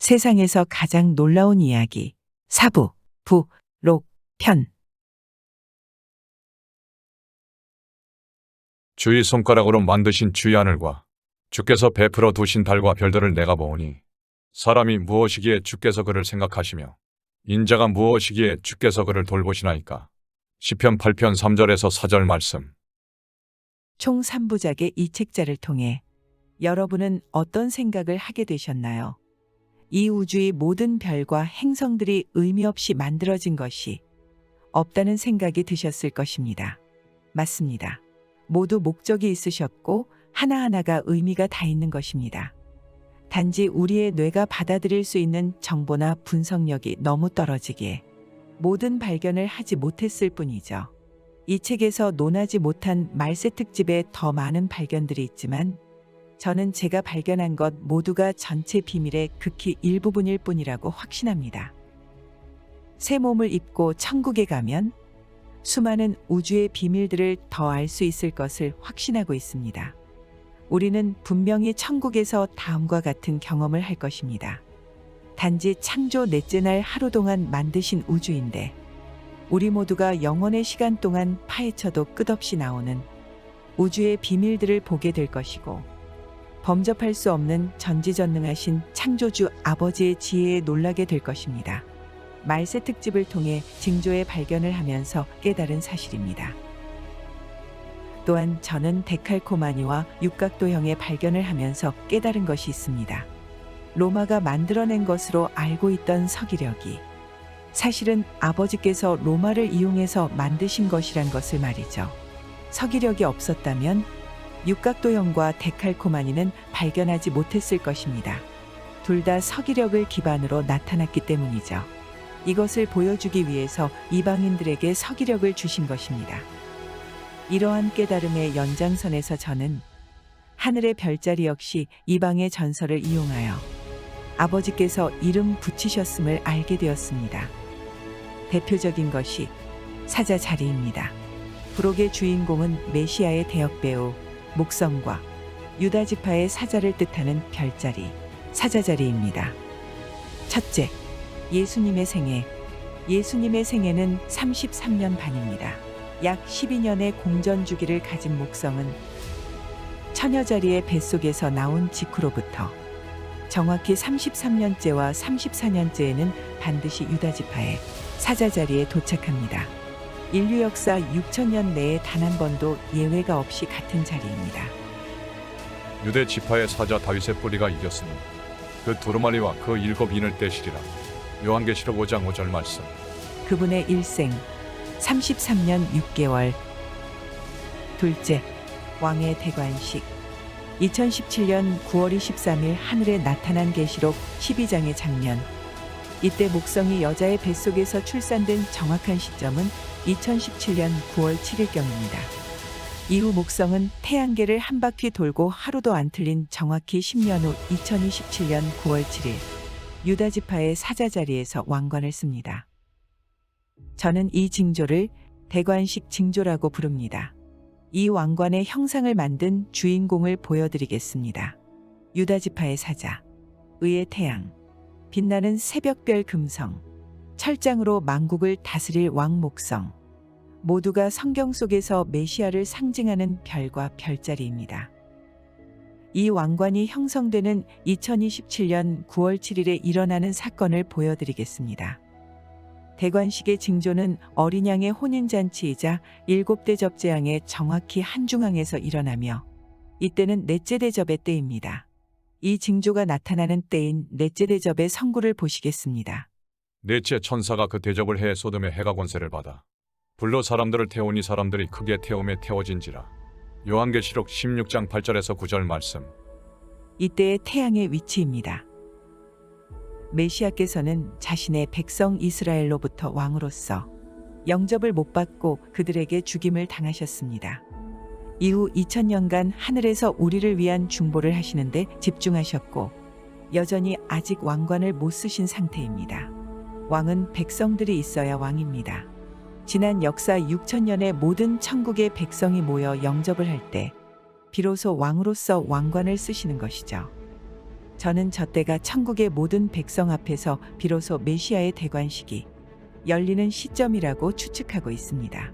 세상에서 가장 놀라운 이야기. 사부, 부, 록, 편. 주의 손가락으로 만드신 주의 하늘과 주께서 베풀어 두신 달과 별들을 내가 보오니 사람이 무엇이기에 주께서 그를 생각하시며 인자가 무엇이기에 주께서 그를 돌보시나이까. 시편 8편 3절에서 4절 말씀. 총 3부작의 이 책자를 통해 여러분은 어떤 생각을 하게 되셨나요? 이 우주의 모든 별과 행성들이 의미 없이 만들어진 것이 없다는 생각이 드셨을 것입니다. 맞습니다. 모두 목적이 있으셨고 하나하나가 의미가 다 있는 것입니다. 단지 우리의 뇌가 받아들일 수 있는 정보나 분석력이 너무 떨어지기에 모든 발견을 하지 못했을 뿐이죠. 이 책에서 논하지 못한 말세 특집에 더 많은 발견들이 있지만 저는 제가 발견한 것 모두가 전체 비밀의 극히 일부분일 뿐이라고 확신합니다. 새 몸을 입고 천국에 가면 수많은 우주의 비밀들을 더 알 수 있을 것을 확신하고 있습니다. 우리는 분명히 천국에서 다음과 같은 경험을 할 것입니다. 단지 창조 넷째 날 하루 동안 만드신 우주인데 우리 모두가 영원의 시간 동안 파헤쳐도 끝없이 나오는 우주의 비밀들을 보게 될 것이고 범접할 수 없는 전지전능하신 창조주 아버지의 지혜에 놀라게 될 것입니다. 말세 특집을 통해 징조의 발견을 하면서 깨달은 사실입니다. 또한 저는 데칼코마니와 육각도형의 발견을 하면서 깨달은 것이 있습니다. 로마가 만들어낸 것으로 알고 있던 서기력이 사실은 아버지께서 로마를 이용해서 만드신 것이란 것을 말이죠. 서기력이 없었다면 육각도형과 데칼코마니는 발견하지 못했을 것입니다. 둘 다 서기력을 기반으로 나타났기 때문이죠. 이것을 보여주기 위해서 이방인들에게 서기력을 주신 것입니다. 이러한 깨달음의 연장선에서 저는 하늘의 별자리 역시 이방의 전설을 이용하여 아버지께서 이름 붙이셨음을 알게 되었습니다. 대표적인 것이 사자자리입니다. 부록의 주인공은 메시아의 대역배우 목성과 유다지파의 사자를 뜻하는 별자리, 사자자리입니다. 첫째, 예수님의 생애. 예수님의 생애는 33년 반입니다. 약 12년의 공전 주기를 가진 목성은 처녀자리의 뱃속에서 나온 직후로부터 정확히 33년째와 34년째에는 반드시 유다지파의 사자자리에 도착합니다. 인류 역사 6천년 내에 단 한 번도 예외가 없이 같은 자리입니다. 유대 지파의 사자 다윗의 뿌리가 이겼으니 그 두루마리와 그 7인을 떼시리라. 요한계시록 5장 5절 말씀. 그분의 일생 33년 6개월. 둘째, 왕의 대관식. 2017년 9월 23일 하늘에 나타난 계시록 12장의 장면. 이때 목성이 여자의 뱃속에서 출산된 정확한 시점은 2017년 9월 7일경입니다. 이후 목성은 태양계를 한 바퀴 돌고 하루도 안 틀린 정확히 10년 후 2027년 9월 7일 유다지파의 사자자리에서 왕관을 씁니다. 저는 이 징조를 대관식 징조라고 부릅니다. 이 왕관의 형상을 만든 주인공을 보여드리겠습니다. 유다지파의 사자, 의의 태양, 빛나는 새벽별 금성, 철장으로 만국을 다스릴 왕 목성, 모두가 성경 속에서 메시아를 상징하는 별과 별자리입니다. 이 왕관이 형성되는 2027년 9월 7일에 일어나는 사건을 보여드리겠습니다. 대관식의 징조는 어린 양의 혼인잔치이자 7대접재앙의 정확히 한중앙에서 일어나며 이때는 넷째 대접의 때입니다. 이 징조가 나타나는 때인 넷째 대접의 성구를 보시겠습니다. 넷째 천사가 그 대접을 해 소돔의 해가 권세를 받아 불로 사람들을 태우니 사람들이 크게 태움에 태워진지라. 요한계시록 16장 8절에서 9절 말씀. 이때의 태양의 위치입니다. 메시아께서는 자신의 백성 이스라엘로부터 왕으로서 영접을 못 받고 그들에게 죽임을 당하셨습니다. 이후 2000년간 하늘에서 우리를 위한 중보를 하시는데 집중하셨고 여전히 아직 왕관을 못 쓰신 상태입니다. 왕은 백성들이 있어야 왕입니다. 지난 역사 6천년의 모든 천국의 백성이 모여 영접을 할 때 비로소 왕으로서 왕관을 쓰시는 것이죠. 저는 저때가 천국의 모든 백성 앞에서 비로소 메시아의 대관식이 열리는 시점이라고 추측하고 있습니다.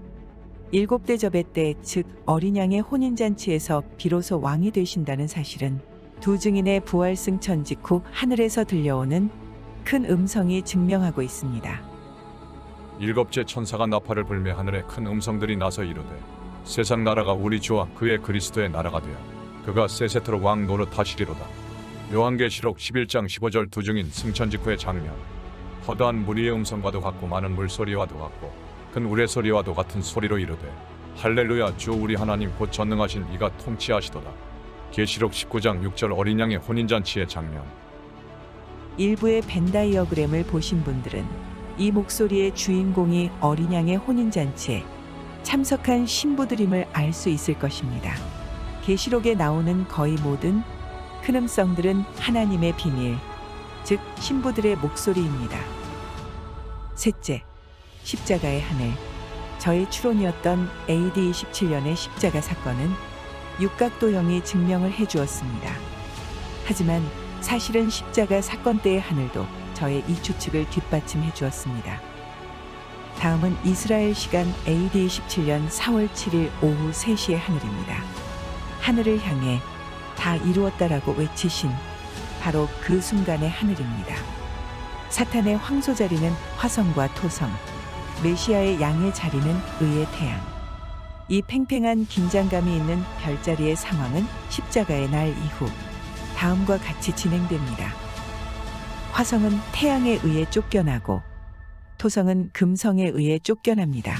7대 접의 때, 즉 어린 양의 혼인잔치에서 비로소 왕이 되신다는 사실은 두 증인의 부활 승천 직후 하늘에서 들려오는 큰 음성이 증명하고 있습니다. 7째 천사가 나팔을 불매 하늘에 큰 음성들이 나서 이르되 세상 나라가 우리 주와 그의 그리스도의 나라가 되어 그가 세세토록 왕 노릇하시리로다. 요한계시록 11장 15절 두 증인 승천 직후의 장면. 허다한 무리의 음성과도 같고 많은 물소리와도 같고 큰 우레소리와도 같은 소리로 이르되 할렐루야, 주 우리 하나님 곧 전능하신 이가 통치하시도다. 계시록 19장 6절 어린 양의 혼인잔치의 장면. 일부의 벤 다이어그램을 보신 분들은 이 목소리의 주인공이 어린 양의 혼인잔치에 참석한 신부들임을 알 수 있을 것입니다. 계시록에 나오는 거의 모든 큰 음성들은 하나님의 비밀, 즉 신부들의 목소리입니다. 셋째, 십자가의 하늘. 저의 추론이었던 AD 27년의 십자가 사건은 육각도형이 증명을 해주었습니다. 하지만 사실은 십자가 사건 때의 하늘도 저의 이 추측을 뒷받침해 주었습니다. 다음은 이스라엘 시간 AD 17년 4월 7일 오후 3시의 하늘입니다. 하늘을 향해 다 이루었다라고 외치신 바로 그 순간의 하늘입니다. 사탄의 황소 자리는 화성과 토성, 메시아의 양의 자리는 의의 태양. 이 팽팽한 긴장감이 있는 별자리의 상황은 십자가의 날 이후 다음과 같이 진행됩니다. 화성은 태양에 의해 쫓겨나고 토성은 금성에 의해 쫓겨납니다.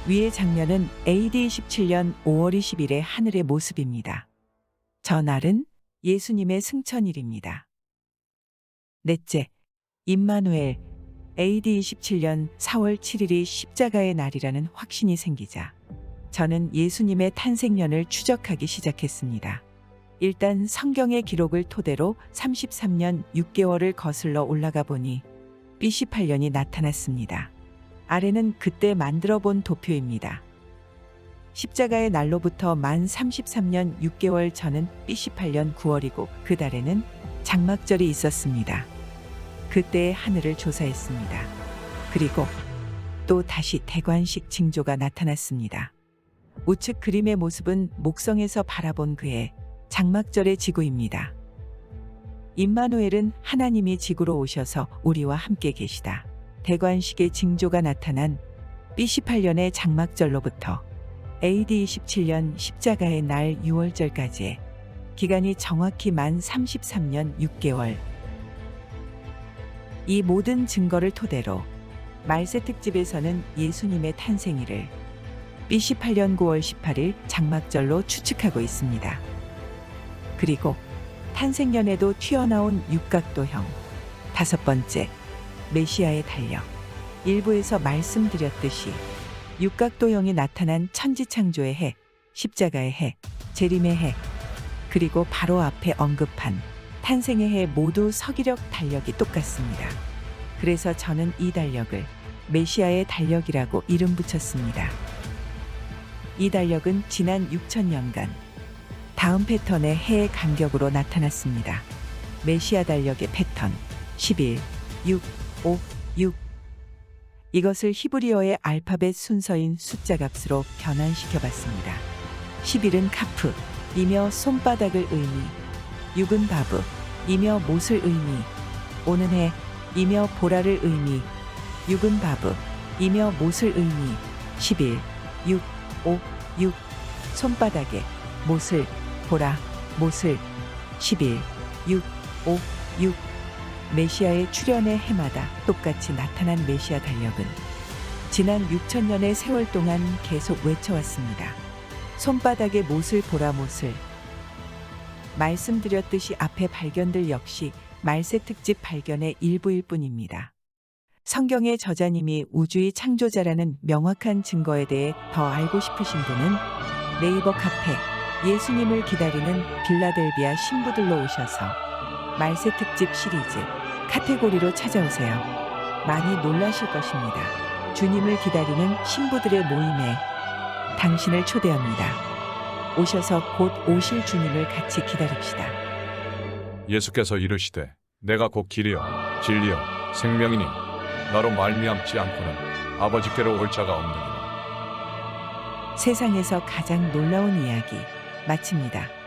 위의 장면은 AD 17년 5월 20일의 하늘의 모습입니다. 저 날은 예수님의 승천일입니다. 넷째, 임마누엘. AD 27년 4월 7일이 십자가의 날이라는 확신이 생기자 저는 예수님의 탄생년을 추적하기 시작했습니다. 일단 성경의 기록을 토대로 33년 6개월을 거슬러 올라가 보니 B18년이 나타났습니다. 아래는 그때 만들어 본 도표입니다. 십자가의 날로부터 만 33년 6개월 전은 B18년 9월이고 그 달에는 장막절이 있었습니다. 그때의 하늘을 조사했습니다. 그리고 또 다시 대관식 징조가 나타났습니다. 우측 그림의 모습은 목성에서 바라본 그의 장막절의 지구입니다. 임마누엘은 하나님이 지구로 오셔서 우리와 함께 계시다. 대관식의 징조가 나타난 B18년의 장막절로부터 AD 27년 십자가의 날 6월절까지의 기간이 정확히 만 33년 6개월. 이 모든 증거를 토대로 말세 특집에서는 예수님의 탄생일을 B18년 9월 18일 장막절로 추측하고 있습니다. 그리고 탄생년에도 튀어나온 육각도형. 다섯 번째, 메시아의 달력. 일부에서 말씀드렸듯이 육각도형이 나타난 천지창조의 해, 십자가의 해, 재림의 해, 그리고 바로 앞에 언급한 탄생의 해 모두 서기력 달력이 똑같습니다. 그래서 저는 이 달력을 메시아의 달력이라고 이름 붙였습니다. 이 달력은 지난 6천년간 다음 패턴의 해의 간격으로 나타났습니다. 메시아 달력의 패턴 11, 6, 5, 6. 이것을 히브리어의 알파벳 순서인 숫자 값으로 변환시켜 봤습니다. 11은 카프, 이며 손바닥을 의미, 6은 바브, 이며 못을 의미, 5는 해, 이며 보라를 의미, 6은 바브, 이며 못을 의미, 11, 6, 5, 6. 손바닥에 못을, 보라, 못을, 11, 6, 5, 6. 메시아의 출현의 해마다 똑같이 나타난 메시아 달력은 지난 6천년의 세월 동안 계속 외쳐왔습니다. 손바닥에 못을 보라 못을. 말씀드렸듯이 앞에 발견들 역시 말세 특집 발견의 일부일 뿐입니다. 성경의 저자님이 우주의 창조자라는 명확한 증거에 대해 더 알고 싶으신 분은 네이버 카페 예수님을 기다리는 빌라델비아 신부들로 오셔서 말세 특집 시리즈 카테고리로 찾아오세요. 많이 놀라실 것입니다. 주님을 기다리는 신부들의 모임에 당신을 초대합니다. 오셔서 곧 오실 주님을 같이 기다립시다. 예수께서 이르시되 내가 곧 길이요 진리요 생명이니 나로 말미암지 않고는 아버지께로 올 자가 없느니라. 세상에서 가장 놀라운 이야기 마칩니다.